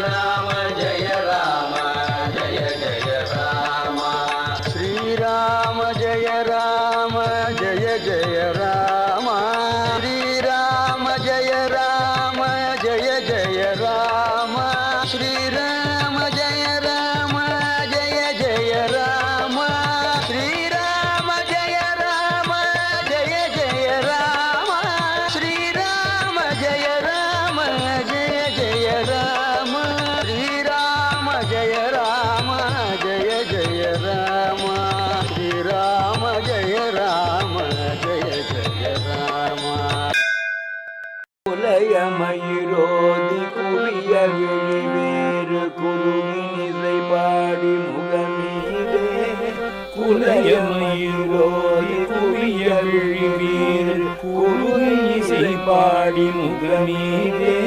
ராம ஜெய ராம ஜெய ஜெய ராம ஸ்ரீராம ஜெய ராம ஜெய ஜெய ராம ஸ்ரீராம ஜெய ராம ஜெய ஜெய ராம ஸ்ரீராம ஜெய ராம ஜெய ஜெய ராம ஸ்ரீராம ஜெய ராம ஜெய ஜெய ராம ஸ்ரீராம ஜெய ராம ஜெய ஜெய ராம ஸ்ரீராம ஜெய ராம ஜெய ஜெய ராம ஸ்ரீராம ஜெய ராம ஜெய ஜெய ராம குலையமயிரோதி குவிய விழிவேறு குருவினிசை பாடி முகமீதே குலையமயிரோதி குவிய விழிவேறு குருவினிசை பாடி முகமீதே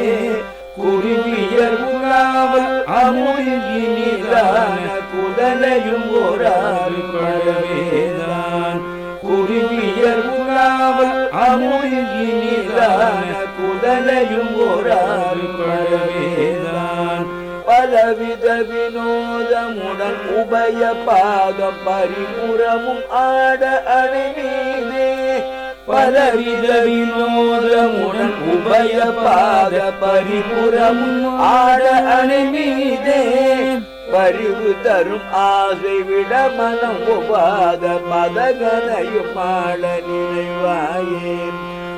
குருவியர் உலாவல் அமுகினிதான குதலையும் ஒராறு பழவேதான் குருவியர் உலாவல் அமுகினிதான குதலையும் ஒராறு பழவேதான் பலவித வினோதமுடன் உபய பாகம் பரிபுறமும் ஆட அணிமீதே பலவித வினோதமுடன் உபய பாக பரிபுறமும் ஆட அணிமீதே பரிவு தரும் ஆசை விட மனம் உபாத பதகனையும் ஆட நினைவாயே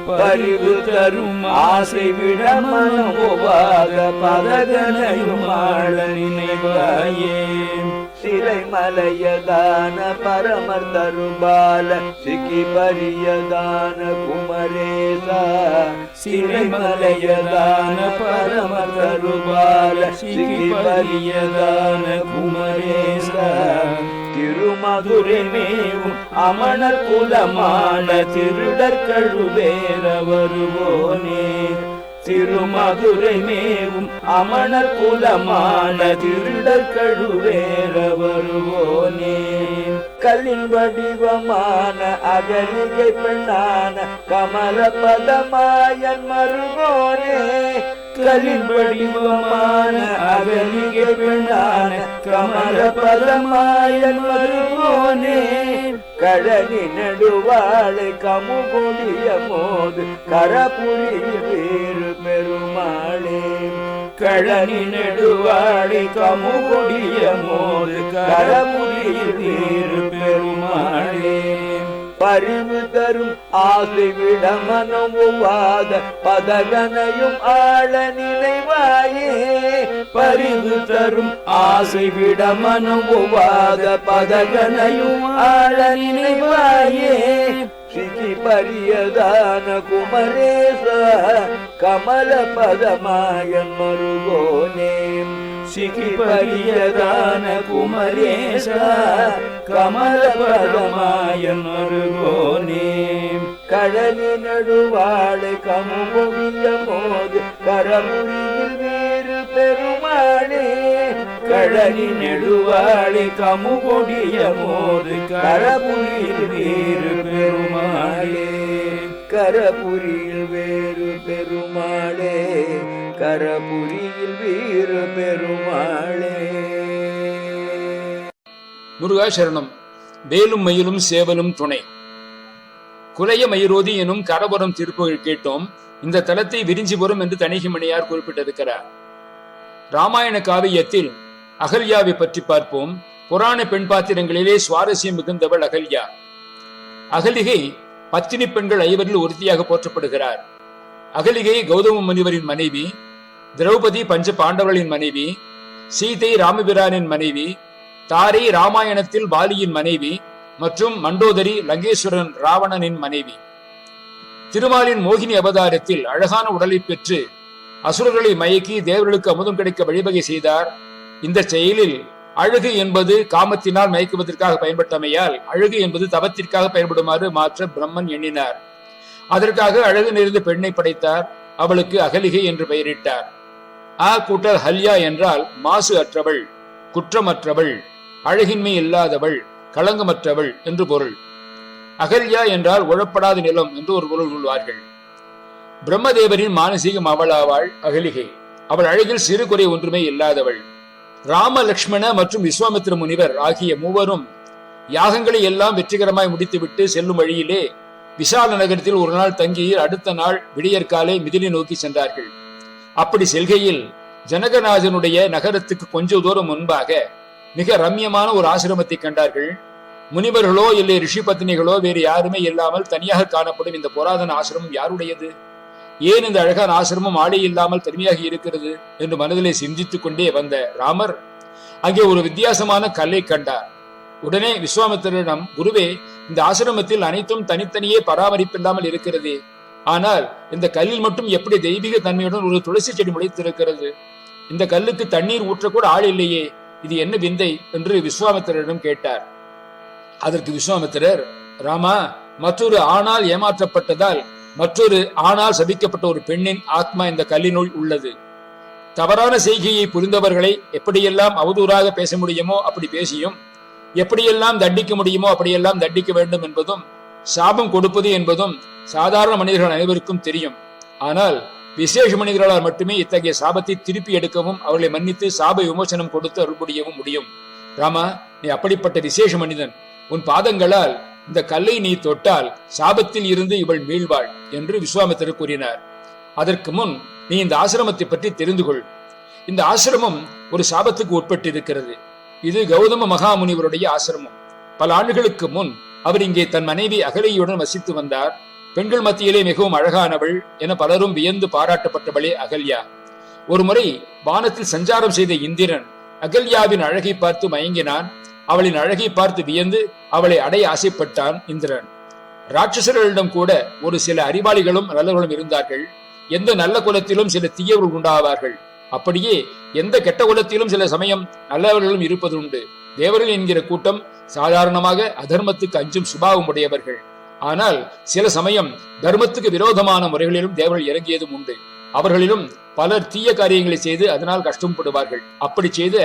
பரிவு தரும் ஆசை விட மனம் உபாத பதகனையும் ஆட நினைவாயே சிறை மலையதான பரமர் தருபால சிக்கி பரியதான குமரேசா சிறை மலையதான பரமர் தருபால சிக்கி பரியதான குமரேசா திருமதுரை மேவும் அமணர் குலமான திருடர் கழுவேற வருவோனே திருமதுரை மேவும் அமணர் குலமான திருடர் கழுவேற வருவோனே கல்லின் வடிவமான அகலிகை பெண்ணான கமல பதமாயன் மருகோனே கல்லின் வடிவமான அகலிகை பெண்ணான கமல பதமாயன் மருகோனே கடனி நெடுவாளை கமுகொடிய மோது கரபுரியில் வேறு பெருமாளே கடனி நெடுவாளை கமுகொடிய மோது கரபுரியில் வேறு பெருமாளே பரிவு தரும் ஆசை விட மனமுவாத பதகனையும் ஆள நினைவாயே பரிவு தரும் ஆசை விட மனமுவாத பதகனையும் ஆள நினைவாயே சிக்கி பரியதான குமரேச கமல பதமாயன் மருகோனே சிக்கி பரியதான குமரேச கமல பதமாயன் மருகோனே கடலி நடுவாளை கமுகொடிய மோது கரமுறியில் வேறு பெருமாளே கடலி நெடுவாளை கமுகொடிய மோது கரபுரியில் வேறு பெருமாளே கரபுரியில் வேறு பெருமாளே கரபுரியில் வேறு பெருமாளே. முருகா சரணம். வேலும் மயிலும் சேவலும் துணை. குலைய மயிரோதி எனும் கரபுரம் திருப்புகள் கேட்டோம். இந்த தலத்தை விரிஞ்சிபுரம் என்று தணிகைமணியார் குறிப்பிட்டிருக்கிறார். ராமாயண காவியத்தில் அகல்யாவை பற்றி பார்ப்போம். புராண பெண் பாத்திரங்களிலே சுவாரஸ்யம் மிகுந்தவள் அகல்யா. அகலிகை பத்தினி பெண்கள் 5 ஒருத்தியாக போற்றப்படுகிறார். அகலிகை கௌதம முனிவரின் மனைவி, திரௌபதி பஞ்ச பாண்டவர்களின் மனைவி, சீதை ராமபிரானின் மனைவி, தாரை ராமாயணத்தில் பாலியின் மனைவி மற்றும் மண்டோதரி லங்கேஸ்வரன் ராவணனின் மனைவி. திருமாலின் மோகினி அவதாரத்தில் அழகான உடலை பெற்று அசுரர்களை மயக்கி தேவர்களுக்கு அமுதம் கிடைக்க வழிவகை செய்தார். இந்த செயலில் அழகு என்பது காமத்தினால் மயக்குவதற்காக பயன்பட்டமையால் அழகு என்பது தவத்திற்காக பயன்படுமாறு மாற்ற பிரம்மன் எண்ணினார். அதற்காக அழகு நிறைந்த பெண்ணை படைத்தார். அவளுக்கு அகலிகை என்று பெயரிட்டார். ஆ கூட்டல் ஹல்யா என்றால் மாசு அற்றவள், குற்றமற்றவள், அழகின்மை இல்லாதவள், களங்கமற்றவள் என்று பொருள். அகல்யா என்றால் உழப்படாத நிலம் என்று ஒரு பொருள் கொள்வார்கள். பிரம்மதேவரின் மானசீகம் அவளாவாள் அகலிகை. அவள் அழகில் சிறு குறை ஒன்றுமே இல்லாதவள். ராம, லக்ஷ்மண மற்றும் விஸ்வாமித்திர முனிவர் ஆகிய மூவரும் யாகங்களை எல்லாம் வெற்றிகரமாய் முடித்துவிட்டு செல்லும் வழியிலே விசால நகரத்தில் ஒரு நாள் தங்கி அடுத்த நாள் விடியற்காலை மிதிலை நோக்கி சென்றார்கள். அப்படி செல்கையில் ஜனகராஜனுடைய நகரத்துக்கு கொஞ்ச தூரம் முன்பாக மிக ரம்யமான ஒரு ஆசிரமத்தை கண்டார்கள். முனிவர்களோ இல்லை ரிஷி பத்னிகளோ வேறு யாருமே இல்லாமல் தனியாக காணப்படும் இந்த புராதன ஆசிரமம் யாருடையது? ஏன் இந்த அழகான ஆசிரமம் ஆடை இல்லாமல் தனியாக இருக்கிறது என்று மனதிலே சிந்தித்துக் கொண்டே வந்த ராமர் அங்கே ஒரு வித்தியாசமான கல்லை கண்டார். உடனே விஸ்வாமித்திரரிடம், குருவே, இந்த ஆசிரமத்தில் அனைத்தும் தனித்தனியே பராமரிப்பில்லாமல் இருக்கிறது. ஆனால் இந்த கல்லில் மட்டும் எப்படி தெய்வீக தன்மையுடன் ஒரு துளசி செடி முளைத்திருக்கிறது? இந்த கல்லுக்கு தண்ணீர் ஊற்றக்கூட ஆள் இல்லையே, இது என்ன விந்தை என்று விஸ்வாமித்திரரிடம் கேட்டார். அதற்கு விஸ்வாமித்திரர், ராமா, மற்றொரு ஆணால் ஏமாற்றப்பட்டதால் மற்றொரு ஆணால் சபிக்கப்பட்ட ஒரு பெண்ணின் ஆத்மா இந்த கல்லினுள் உள்ளது. தவறான செய்கையை புரிந்தவர்களை எப்படியெல்லாம் அவதூறாக பேச முடியுமோ அப்படி பேசியும், எப்படியெல்லாம் தண்டிக்க முடியுமோ அப்படியெல்லாம் தண்டிக்க வேண்டும் என்பதும், சாபம் கொடுப்பது என்பதும் சாதாரண மனிதர்கள் அனைவருக்கும் தெரியும். ஆனால் விசேஷ மனிதர்களால் மட்டுமே இத்தகைய சாபத்தை திருப்பி எடுக்கவும் அவர்களை மன்னித்து சாப விமோசனம் கொடுத்து அருள் புரியவும் முடியும். ராமா, நீ அப்படிப்பட்ட விசேஷ மனிதன். உன் பாதங்களால் இந்த கல்லை நீ தொட்டால் சாபத்தில் இருந்து இவள் மீள்வாள் என்று விஸ்வாமித்திரர் கூறினார். அதற்கு முன் நீ இந்த ஆசிரமத்தை பற்றி தெரிந்து கொள். இந்த ஆசிரமம் ஒரு சாபத்துக்கு உட்பட்டு இருக்கிறது. இது கௌதம மகாமுனிவருடைய ஆசிரமம். பல ஆண்டுகளுக்கு முன் அவர் இங்கே தன் மனைவி அகலியுடன் வசித்து வந்தார். பெண்கள் மத்தியிலே மிகவும் அழகானவள் என பலரும் வியந்து பாராட்டப்பட்டவளே அகல்யா. ஒரு முறை வானத்தில் சஞ்சாரம் செய்த இந்திரன் அகல்யாவின் அழகை பார்த்து மயங்கினான். அவளின் அழகை பார்த்து வியந்து அவளை அடைய ஆசைப்பட்டான் இந்திரன். ராட்சசர்களிடம் கூட ஒரு சில அறிவாளிகளும் நல்லவர்களும் இருந்தார்கள். எந்த நல்ல குலத்திலும் சில தீயவர்கள் உண்டாவார்கள். அப்படியே எந்த கெட்ட குலத்திலும் சில சமயம் நல்லவர்களும் இருப்பது உண்டு. தேவர்கள் என்கிற கூட்டம் சாதாரணமாக அதர்மத்துக்கு அஞ்சும் சுபாவம் உடையவர்கள். ஆனால் சில சமயம் தர்மத்துக்கு விரோதமான முறைகளிலும் தேவர்கள் இறங்கியதும் உண்டு. அவர்களிலும் பலர் தீய காரியங்களை செய்து அதனால் கஷ்டப்படுவார்கள். அப்படி செய்த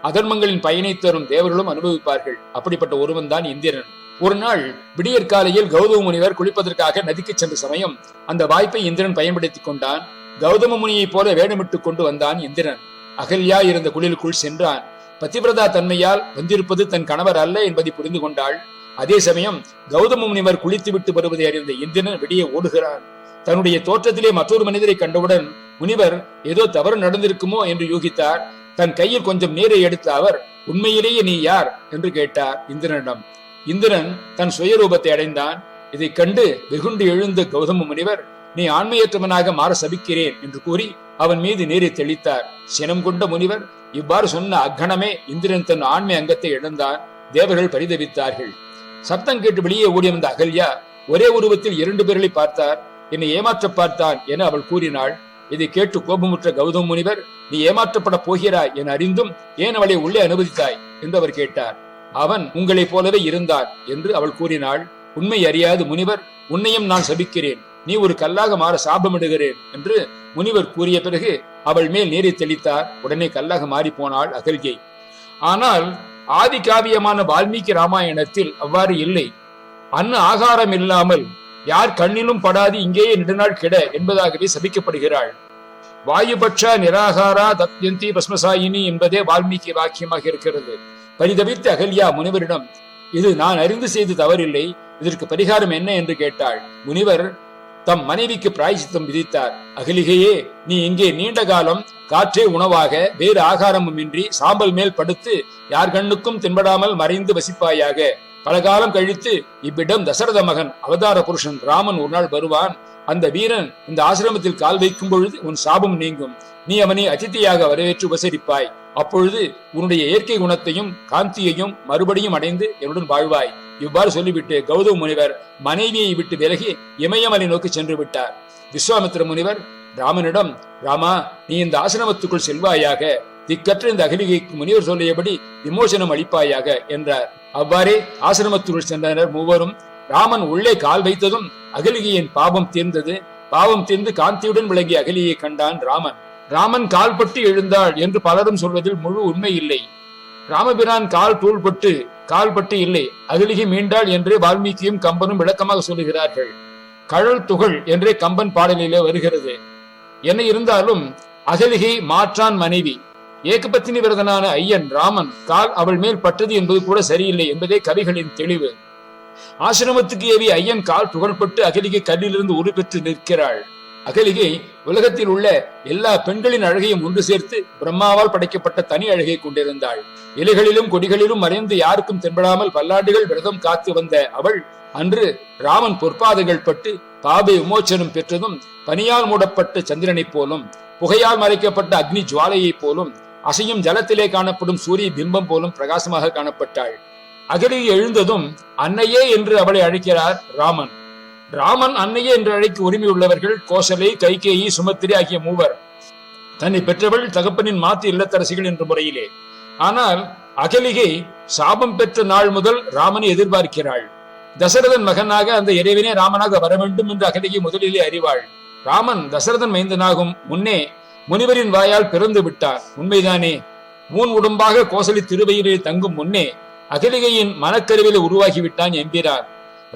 அதர்மங்களின் பயனை தரும் தேவர்களும் அனுபவிப்பார்கள். அப்படிப்பட்ட ஒருவன் தான் இந்திரன். ஒரு நாள் விடியற் காலையில் கௌதம முனிவர் குளிப்பதற்காக நதிக்கு சென்ற சமயம் அந்த வாய்ப்பை இந்திரன் பயன்படுத்திக் கொண்டான். கௌதம முனியைப் போல வேடமிட்டுக் கொண்டு வந்தான் இந்திரன். அகல்யா இருந்த குளிலுக்குள் சென்றான். பத்திபிரதா தன்மையால் வந்திருப்பது தன் கணவர் அல்ல என்பதை புரிந்து கொண்டாள். அதே சமயம் கௌதம முனிவர் குளித்து விட்டு வருவதை அறிந்த இந்திரன் வெளியே ஓடுகிறான். தன்னுடைய தோற்றத்திலே மற்றொரு மனிதரை கண்டவுடன் முனிவர் ஏதோ தவறு நடந்திருக்குமோ என்று யூகித்தார். தன் கையில் கொஞ்சம் நீரை எடுத்த அவர், உண்மையிலேயே நீ யார் என்று கேட்டார் இந்திரனிடம். இந்திரன் தன் சுயரூபத்தை அடைந்தான். இதை கண்டு வெகுண்டு எழுந்த கௌதம முனிவர், நீ ஆண்மையற்றவனாக மாற சபிக்கிறேன் என்று கூறி அவன் மீது நீரை தெளித்தார். சினம் கொண்ட முனிவர் இவ்வாறு சொன்ன அக்கணமே இந்திரன் தன் ஆண்மை அங்கத்தை இழந்தான். தேவர்கள் பரிதவித்தார்கள். சப்தம் கேட்டு வெளியே ஓடி வந்த அகல்யா ஒரே உருவத்தில் 2 பேர்களை பார்த்தார். என்னை ஏமாற்ற பார்த்தான் என அவள் கூறினாள். இதை கேட்டு கோபமுற்ற கௌதம முனிவர், நீ ஏமாற்றப்பட போகிறாய் என அறிந்தும் ஏன் அவளை உள்ளே அனுமதித்தாய் என்று அவர் கேட்டார். அவன் உங்களைப் போலவே இருந்தான் என்று அவள் கூறினாள். உண்மை அறியாது முனிவர், உன்னையும் நான் சபிக்கிறேன், நீ ஒரு கல்லாக மாற சாபமிடுகிறேன் என்று முனிவர் கூறிய பிறகு அவள் மேல் நீரை தெளித்தார். உடனே கல்லாக மாறி போனாள் அகல்யை. ஆனால் ஆதி காவியமான வால்மீகி ராமாயணத்தில் அவ்வாறு இல்லை. அன்ன ஆகாரம் இல்லாமல் யார் கண்ணிலும் படாது இங்கேயே நெடுநாள் கிட என்பதாகவே சபிக்கப்படுகிறாள். வாயுபட்சா நிராகாரா தத்யந்தி பஸ்மசாயினி என்பதே வால்மீகி வாக்கியமாக இருக்கிறது. பரிதவித்த அகல்யா முனிவரிடம், இது நான் அறிந்து செய்து தவறில்லை, இதற்கு பரிகாரம் என்ன என்று கேட்டாள். முனிவர் தம் மனைவிக்கு பிராயச்சித்தம் விதித்தார். அகலிகையே, நீ இங்கே நீண்ட காலம் காற்றே உணவாக வேறு ஆகாரமும் இன்றி சாம்பல் மேல் படுத்து யார் கண்ணுக்கும் தென்படாமல் மறைந்து வசிப்பாயாக. பல காலம் கழித்து இவ்விடம் தசரத மகன் அவதார புருஷன் ராமன் ஒரு நாள் வருவான். அந்த வீரன் இந்த ஆசிரமத்தில் கால் வைக்கும் பொழுது உன் சாபம் நீங்கும். நீ அவனை அதிதியாக வரவேற்று உபசரிப்பாய். அப்பொழுது உன்னுடைய இயற்கை குணத்தையும் காந்தியையும் மறுபடியும் அடைந்து என்னுடன் வாழ்வாய். இவ்வாறு சொல்லிவிட்டு கௌதம முனிவர் மனைவியை விட்டு விலகி இமயமலை நோக்கி சென்று விட்டார். விஸ்வாமித்திர முனிவர் ராமனிடம், ராமா, நீ இந்த ஆசிரமத்துக்குள் செல்வாயாக. திக்கற்ற இந்த அகலிகைக்கு முனிவர் சொல்லியபடி விமோசனம் அளிப்பாயாக என்றார். அவ்வாறே ஆசிரமத்துக்குள் சென்றனர் மூவரும். ராமன் உள்ளே கால் வைத்ததும் அகலிகையின் பாவம் தீர்ந்தது. பாவம் தீர்ந்து காந்தியுடன் விளங்கிய அகலியை கண்டான் ராமன். ராமன் கால்பட்டு எழுந்தாள் என்று பலரும் சொல்வதில் முழு உண்மை இல்லை. ராமபிரான் கால் தூள்பட்டு கால்பட்டு இல்லை, அகலிகை மீண்டாள் என்று வால்மீகியும் கம்பனும் விளக்கமாக சொல்லுகிறார்கள். கழல் துகள் என்றே கம்பன் பாடலிலே வருகிறது. என்ன இருந்தாலும் அகலிகை மாற்றான் மனைவி. ஏகபத்தினி விரதனான ஐயன் ராமன் கால் அவள் மேல் பட்டது என்பது கூட சரியில்லை என்பதே கவிகளின் தெளிவு. ஆசிரமத்துக்கு ஏவி ஐயன் கால் புகழ்பட்டு அகலிகை கல்லிலிருந்து உருப்பெற்று நிற்கிறாள். அகலிகை உலகத்தில் உள்ள எல்லா பெண்களின் அழகையும் ஒன்று சேர்த்து பிரம்மாவால் படைக்கப்பட்ட தனி அழகை கொண்டிருந்தாள். இலைகளிலும் கொடிகளிலும் மறைந்து யாருக்கும் தென்படாமல் பல்லாண்டுகள் விரதம் காத்து வந்த அவள் அன்று ராமன் பொற்பாதங்கள் பட்டு பாபை விமோச்சனம் பெற்றதும் பனியால் மூடப்பட்ட சந்திரனைப் போலும் புகையால் மறைக்கப்பட்ட அக்னி ஜுவாலையைப் போலும் அசையும் ஜலத்திலே காணப்படும் சூரிய பிம்பம் போலும் பிரகாசமாக காணப்பட்டாள். அகலிகை எழுந்ததும் அன்னையே என்று அவளை அழைக்கிறார் ராமன். ராமன் அன்னையே என்று அழைக்க உரிமை உள்ளவர்கள் கோசலை, கைகேயி, சுமத்திரி ஆகிய மூவர். தன்னை பெற்றவள் தகப்பனின் மாத்து இல்லத்தரசிகள் என்ற முறையிலே. ஆனால் அகலிகை சாபம் பெற்ற நாள் முதல் ராமனை எதிர்பார்க்கிறாள். தசரதன் மகனாக அந்த இறைவனே ராமனாக வர வேண்டும் என்று அகலிகை முதலிலே அறிவாள். ராமன் தசரதன் மைந்தனாகும் முன்னே முனிவரின் வாயால் பிறந்து விட்டார், உண்மைதானே? மூன் உடம்பாக கோசலி திருவயிறில் தங்கும் முன்னே அகலிகையின் மனக்கருவிலே உருவாகிவிட்டான் என்கிறார்.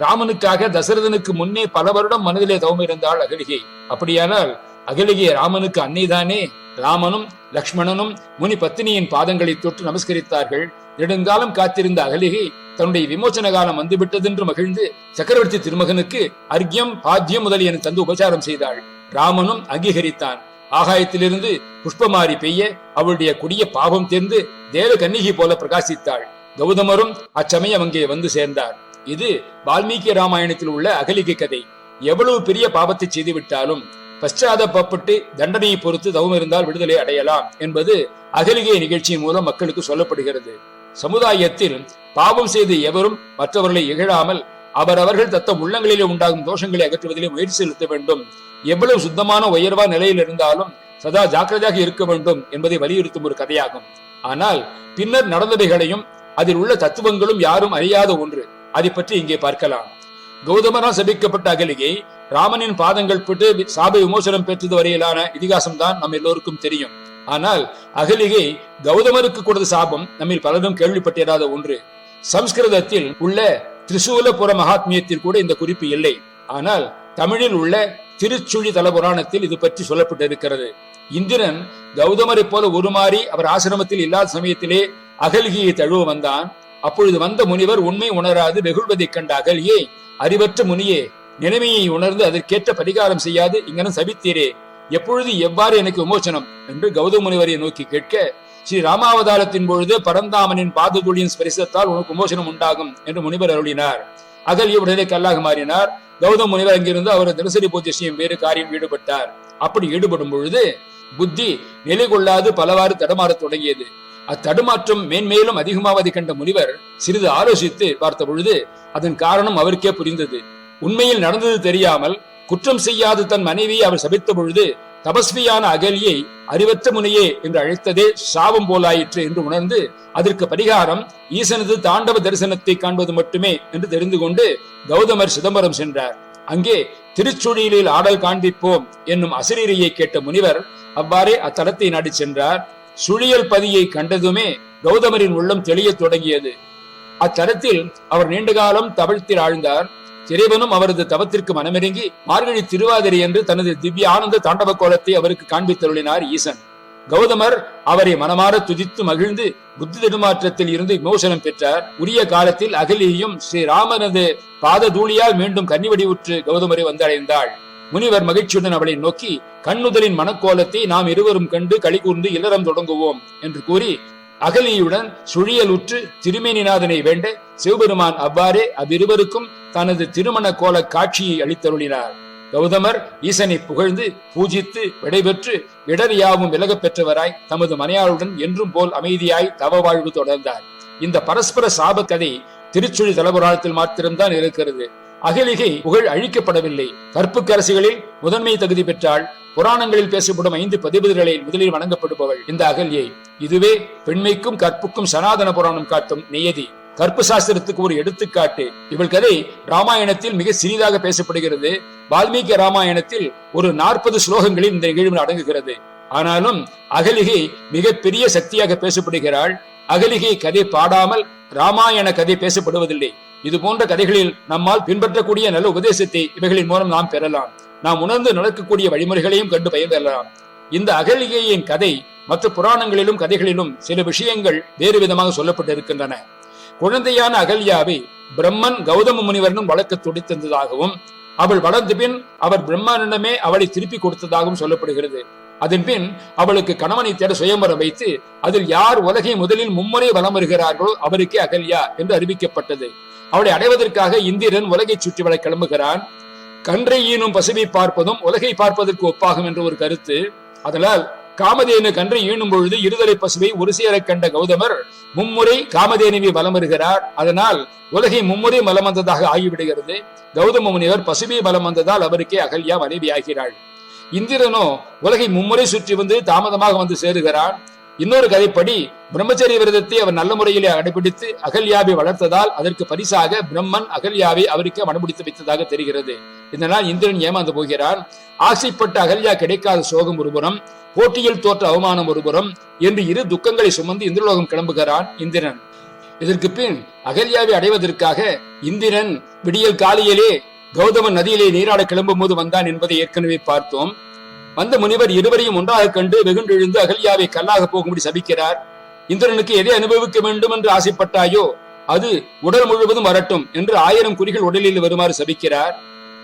ராமனுக்காக தசரதனுக்கு முன்னே பல வருடம் மனதிலே தவம் இருந்தாள் அகலிகை. அப்படியானால் அகலிகை ராமனுக்கு அன்னைதானே? ராமனும் லக்ஷ்மணனும் முனி பத்தினியின் பாதங்களை தொட்டு நமஸ்கரித்தார்கள். நெடுங்காலம் காத்திருந்த அகலிகை தன்னுடைய விமோச்சன காலம் வந்துவிட்டதென்று மகிழ்ந்து சக்கரவர்த்தி திருமகனுக்கு அர்க்கியம், பாத்தியம் முதலியன தந்து உபச்சாரம் செய்தாள். ராமனும் அங்கீகரித்தான். ஆகாயத்திலிருந்து புஷ்பமாரி பெய்ய அவளுடைய கொடிய பாவம் தேர்ந்து தேவ கன்னிகை போல பிரகாசித்தாள். கௌதமரும் அச்சமயம் அங்கே வந்து சேர்ந்தார். இது வால்மீகி ராமாயணத்தில் உள்ள அகலிகை கதை. எவ்வளவு பெரிய பாவத்தை செய்துவிட்டாலும் பశ్చాத்தாபப்பட்டு தண்டனையை பொறுத்து தவம் இருந்தால் விடுதலை அடையலாம் என்பது அகலிகை நிகழ்ச்சியின் மூலம் மக்களுக்கு சொல்லப்படுகிறது. சமுதாயத்தில் பாவம் செய்து எவரும் மற்றவர்களை இகழாமல் அவரவர்கள் தத்தம் உள்ளங்களிலே உண்டாகும் தோஷங்களை அகற்றுவதிலே முயற்சி செலுத்த வேண்டும். எவ்வளவு சுத்தமான உயர்வா நிலையில் இருந்தாலும் சதா ஜாக்கிரதையாக இருக்க வேண்டும் என்பதை வலியுறுத்தும் ஒரு கதையாகும். ஆனால் பின்னர் நடந்தவைகளையும் அதில் உள்ள தத்துவங்களும் யாரும் அறியாத ஒன்று. அதை பற்றி இங்கே பார்க்கலாம். கௌதமரால் சபிக்கப்பட்ட அகலிகை ராமனின் பாதங்கள் பட்டு சாப விமோசனம் பெற்றது வரையிலான இதிகாசம் தான் நம் எல்லோருக்கும் தெரியும். ஆனால் அகலிகை கௌதமருக்கு கொடுத்த சாபம் நம்மில் பலரும் கேள்விப்பட்டிராத ஒன்று. சம்ஸ்கிருதத்தில் உள்ள திரிசூலபுர மகாத்மியத்தில் கூட இந்த குறிப்பு இல்லை. ஆனால் தமிழில் உள்ள திருச்சுழி தல புராணத்தில் இது பற்றி சொல்லப்பட்டிருக்கிறது. இந்திரன் கௌதமரை போல உருமாறி அவர் ஆசிரமத்தில் இல்லாத சமயத்திலே அகலிகையை தழுவ வந்தான். அப்பொழுது வந்த முனிவர் உண்மை உணராது வெகுள்வதைக் கண்ட அகலியை, அறிவற்ற முனியே, நிலைமையை உணர்ந்து அதற்கேற்ற பரிகாரம் செய்யாது இங்கனும் சபித்தீரே, எப்பொழுது எவ்வாறு எனக்கு விமோச்சனம் என்று கௌதம முனிவரை நோக்கி கேட்க, ஸ்ரீ ராமாவதாரத்தின் பொழுது பரந்தாமனின் பாததுளியின் ஸ்பரிசத்தால் உனக்கு விமோசனம் உண்டாகும் என்று முனிவர் அருளினார். அகலியை உடனே கல்லாக மாறினார். கௌதம முனிவர் அங்கிருந்து அவர் தினசரி பூஜை செய்யும் வேறு காரியம் ஈடுபட்டார். அப்படி ஈடுபடும் பொழுது புத்தி நிலை கொள்ளாது பலவாறு தடமாறத் தொடங்கியது. அத்தடுமாற்றம் மேன்மேலும் அதிகமாவதை கண்ட முனிவர் சிறிது ஆலோசித்து பார்த்த பொழுது அதன் காரணம் அவருக்கே புரிந்தது. உண்மையில் நடந்தது தெரியாமல் குற்றம் செய்யாது தன் மனைவியை அவர் சபித்த பொழுது தபஸ்வியான அகலியை அறிவற்ற முனியே என்று அழைத்ததே சாபம் போலாயிற்று என்று உணர்ந்து அதற்கு பரிகாரம் ஈசனது தாண்டவ தரிசனத்தை காண்பது மட்டுமே என்று தெரிந்து கொண்டு கௌதமர் சிதம்பரம் சென்றார். அங்கே திருச்சுழியில் ஆடல் காண்பிப்போம் என்னும் அசரீரியை கேட்ட முனிவர் அவ்வாறே அத்தலத்தை நாடி சென்றார். சுழியல் பதியை கண்டதுமே கௌதமரின் உள்ளம் தெளிய தொடங்கியது. அத்தலத்தில் அவர் நீண்ட காலம் தவழ்த்தில் ஆழ்ந்தார். இறைவனும் அவரது தவத்திற்கு மனமிறங்கி மார்கழி திருவாதிரை என்று தனது திவ்ய ஆனந்த தாண்டவ கோலத்தை அவருக்கு காண்பித்தருளினார் ஈசன். கௌதமர் அவரை மனமாற துதித்து மகிழ்ந்து புத்தி தடுமாற்றத்தில் இருந்து விமோசனம் பெற்றார். உரிய காலத்தில் அகலியையும் ஸ்ரீராமனது பாத தூளியால் மீண்டும் கன்னிவடிவுற்று கௌதமரை வந்தடைந்தாள். முனிவர் மகிழ்ச்சியுடன் அவளை நோக்கி, கண்ணுதலின் மனக்கோலத்தை நாம் இருவரும் கண்டு களி கூர்ந்து இல்லறம் தொடங்குவோம் என்று கூறி அகலியுடன் சுழியல் உற்று திருமேனிநாதனை வேண்ட சிவபெருமான் அவ்வாறே அவ்விருவருக்கும் தனது திருமண கோல காட்சியை அளித்தருளினார். கௌதமர் ஈசனை புகழ்ந்து பூஜித்து விடைபெற்று இடர் யாவும் விலகப் பெற்றவராய் தமது மனையாளுடன் என்றும் போல் அமைதியாய் தவ வாழ்வு தொடர்ந்தார். இந்த பரஸ்பர சாப கதை திருச்சுழி தலபுராணத்தில் மாத்திரம்தான் இருக்கிறது. அகலிகை புகழ் அழிக்கப்படவில்லை. கற்புக்கரசிகளில் முதன்மை தகுதி பெற்றாள். புராணங்களில் பேசப்படும் 5 பதிபதிகளில் முதலில் வணங்கப்படுபவள் இந்த அகல்யை. இதுவே பெண்மைக்கும் கற்புக்கும் சனாதன புராணம் காட்டும் நியதி. கற்பு சாஸ்திரத்துக்கு ஒரு எடுத்துக்காட்டு. இவள் கதை ராமாயணத்தில் மிக சிறிதாக பேசப்படுகிறது. வால்மீகி ராமாயணத்தில் ஒரு 40 ஸ்லோகங்களில் இந்த நிகழ்வு அடங்குகிறது. ஆனாலும் அகலிகை மிக பெரிய சக்தியாக பேசப்படுகிறாள். அகலிகை கதை பாடாமல் ராமாயண கதை பேசப்படுவதில்லை. இது போன்ற கதைகளில் நம்மால் பின்பற்றக்கூடிய நல்ல உபதேசத்தை இவைகளின் மூலம் நாம் பெறலாம். நாம் உணர்ந்து நடக்கக்கூடிய வழிமுறைகளையும் கண்டு பயன்பெறலாம். இந்த அகலிகையின் கதை மற்ற புராணங்களிலும் கதைகளிலும் சில விஷயங்கள் வேறு விதமாக சொல்லப்பட்டிருக்கின்றன. குழந்தையான அகல்யாவை பிரம்மன் கௌதம முனிவரனும் வளர்க்க துடித்ததாகவும் அவள் வளர்ந்த பின் அவர் பிரம்மனிடமே அவளை திருப்பி கொடுத்ததாகவும் சொல்லப்படுகிறது. அதன் பின் அவளுக்கு கணவனை தேட சுயம்பரம் வைத்து அதில் யார் உலகை முதலில் மும்முறை வலம் வருகிறார்களோ அவருக்கே அகல்யா என்று அறிவிக்கப்பட்டது. அவளை அடைவதற்காக இந்திரன் உலகை சுற்றி வர கிளம்புகிறான். கன்றை ஈனும் பசுவை பார்ப்பதும் உலகை பார்ப்பதற்கு ஒப்பாகும் என்று ஒரு கருத்து. அதனால் காமதேனு கன்றை ஈனும் பொழுது இருதலை பசுவை ஒரு சேர கண்ட கௌதமர் மும்முறை காமதேனுவை வலம் வருகிறார். அதனால் உலகை மும்முறை வலம் வந்ததாக ஆகிவிடுகிறது. கௌதம முனிவர் பசுவை வலம் வந்ததால் அவருக்கே அகல்யா மனைவியாகிறாள். இந்திரனோ உலகை மும்முறை சுற்றி வந்து தாமதமாக வந்து சேருகிறான். இன்னொரு கதைப்படி பிரம்மச்சரிய விரதத்தை அவர் நல்ல முறையிலே கடைபிடித்து அகல்யாவை வளர்த்ததால் அதற்கு பரிசாக பிரம்மன் அகல்யாவை அவருக்கு மனமுடித்து வைத்ததாக தெரிகிறது. இதனால் இந்திரன் ஏமாந்து போகிறான். ஆசைப்பட்ட அகல்யா கிடைக்காத சோகம் ஒருபுறம், போட்டியில் தோற்ற அவமானம் ஒருபுறம் என்று இரு துக்கங்களை சுமந்து இந்திரலோகம் கிளம்புகிறான் இந்திரன். இதற்கு பின் அகல்யாவை அடைவதற்காக இந்திரன் விடியல் காலையிலே கௌதமன் நதியிலே நீராட கிளம்பும் போது வந்தான் என்பதை ஏற்கனவே பார்த்தோம். வந்த முனிவர் இருவரையும் ஒன்றாக கண்டு வெகுண்டெழுந்து அகல்யாவை கல்லாக போகும்படி சபிக்கிறார். இந்திரனுக்கு எதை அனுபவிக்க வேண்டும் என்று ஆசைப்பட்டாயோ அது உடல் முழுவதும் வரட்டும் என்று 1000 குறிகள் உடலில் வருமாறு சபிக்கிறார்.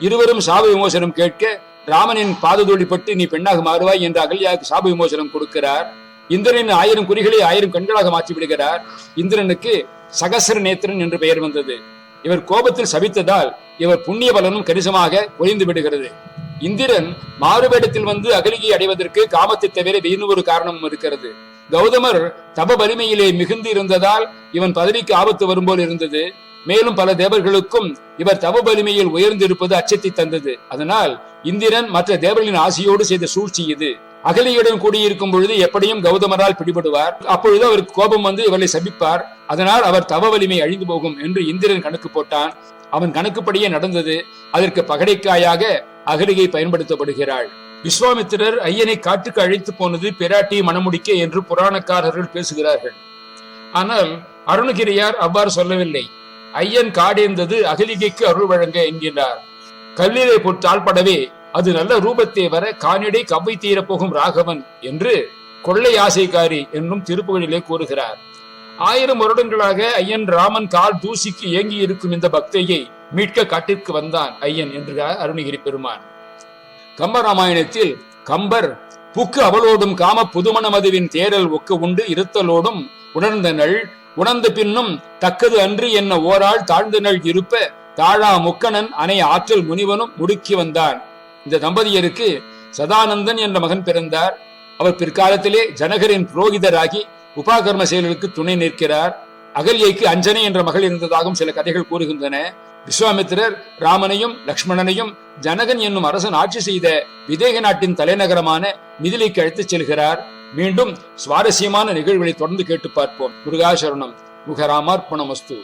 இருவரும் சாப விமோசனம் கேட்க ராமனின் பாததோழிப்பட்டு நீ பெண்ணாக மாறுவாய் என்று அகல்யாவுக்கு சாப விமோசனம் கொடுக்கிறார். இந்திரனின் 1000 குறிகளை 1000 கண்களாக மாற்றி விடுகிறார். இந்திரனுக்கு சகசர நேத்திரன் என்று பெயர் வந்தது. இவர் கோபத்தில் சபித்ததால் இவர் புண்ணிய பலனும் கணிசமாக ஒழிந்து விடுகிறது. இந்திரன் மாறுவேடத்தில் வந்து அகலிகை அடைவதற்கு காமத்தை தவிர வேறு ஒரு காரணமும் இருக்கிறது. கௌதமர் தப வலிமையிலே மிகுந்து இருந்ததால் இவன் பதவிக்கு ஆபத்து வரும்போல் இருந்தது. மேலும் பல தேவர்களுக்கும் இவர் தவ வலிமையில் உயர்ந்திருப்பது அச்சத்தை தந்தது. அதனால் இந்திரன் மற்ற தேவர்களின் ஆசையோடு செய்த சூழ்ச்சி இது. அகலியுடன் கூடியிருக்கும் பொழுது எப்படியும் கௌதமரால் பிடிபடுவார். அப்பொழுது அவருக்கு கோபம் வந்து இவரை சபிப்பார். அதனால் அவர் தவ வலிமை அழிந்து போகும் என்று இந்திரன் கணக்கு போட்டான். அவன் கணக்குப்படியே நடந்தது. அதற்கு பகடைக்காயாக அகலிகை பயன்படுத்தப்படுகிறாள். விஸ்வாமித்திரர் ஐயனை காட்டுக்கு அழைத்து போனது பிராட்டியை மணமுடிக்க என்று புராணக்காரர்கள் பேசுகிறார்கள். ஆனால் அருணகிரியார் அவ்வாறு சொல்லவில்லை. ஐயன் காடேந்தது அகலிகைக்கு அருள் வழங்க என்கிறார். கல்லிலே தாழ்படவே அது நல்ல ரூபத்தை வர காணிடை கவ்வை தீர போகும் ராகவன் என்று கொள்ளை ஆசைக்காரி என்னும் திருப்புகளிலே கூறுகிறார். 1000 வருடங்களாக ஐயன் ராமன் கால் தூசிக்கு ஏங்கி இருக்கும் இந்த பக்தையை மீட்க காட்டிற்கு வந்தான் ஐயன் என்கிறார் அருணகிரி பெருமான். கம்பராமாயணத்தில் கம்பர் புக்கு அவளோடும் காம புதுமண மதுவின் தேரல் ஒக்க உண்டு இருத்தலோடும் உணர்ந்தனள் உணர்ந்த பின்னும் தக்கது அன்று என்ன ஓராள் தாழ்ந்தனள் இருப்ப தாழா முக்கணன் அனை ஆற்றல் முனிவனும் முடுக்கி வந்தான். இந்த தம்பதியருக்கு சதானந்தன் என்ற மகன் பிறந்தார். அவர் பிற்காலத்திலே ஜனகரின் புரோகிதராகி உபாகர்ம செயல்களுக்கு துணை நிற்கிறார். அகல்யைக்கு அஞ்சனை என்ற மகள் இருந்ததாகவும் சில கதைகள் கூறுகின்றன. விஸ்வாமித்திரர் ராமனையும் லக்ஷ்மணனையும் ஜனகன் என்னும் அரசன் ஆட்சி செய்த விதேக நாட்டின் தலைநகரமான மிதிலைக்கு அழைத்துச் செல்கிறார். மீண்டும் சுவாரஸ்யமான நிகழ்வுகளை தொடர்ந்து கேட்டு பார்ப்போம். முருகாசரணம். முகராமார்ப்பணமஸ்து.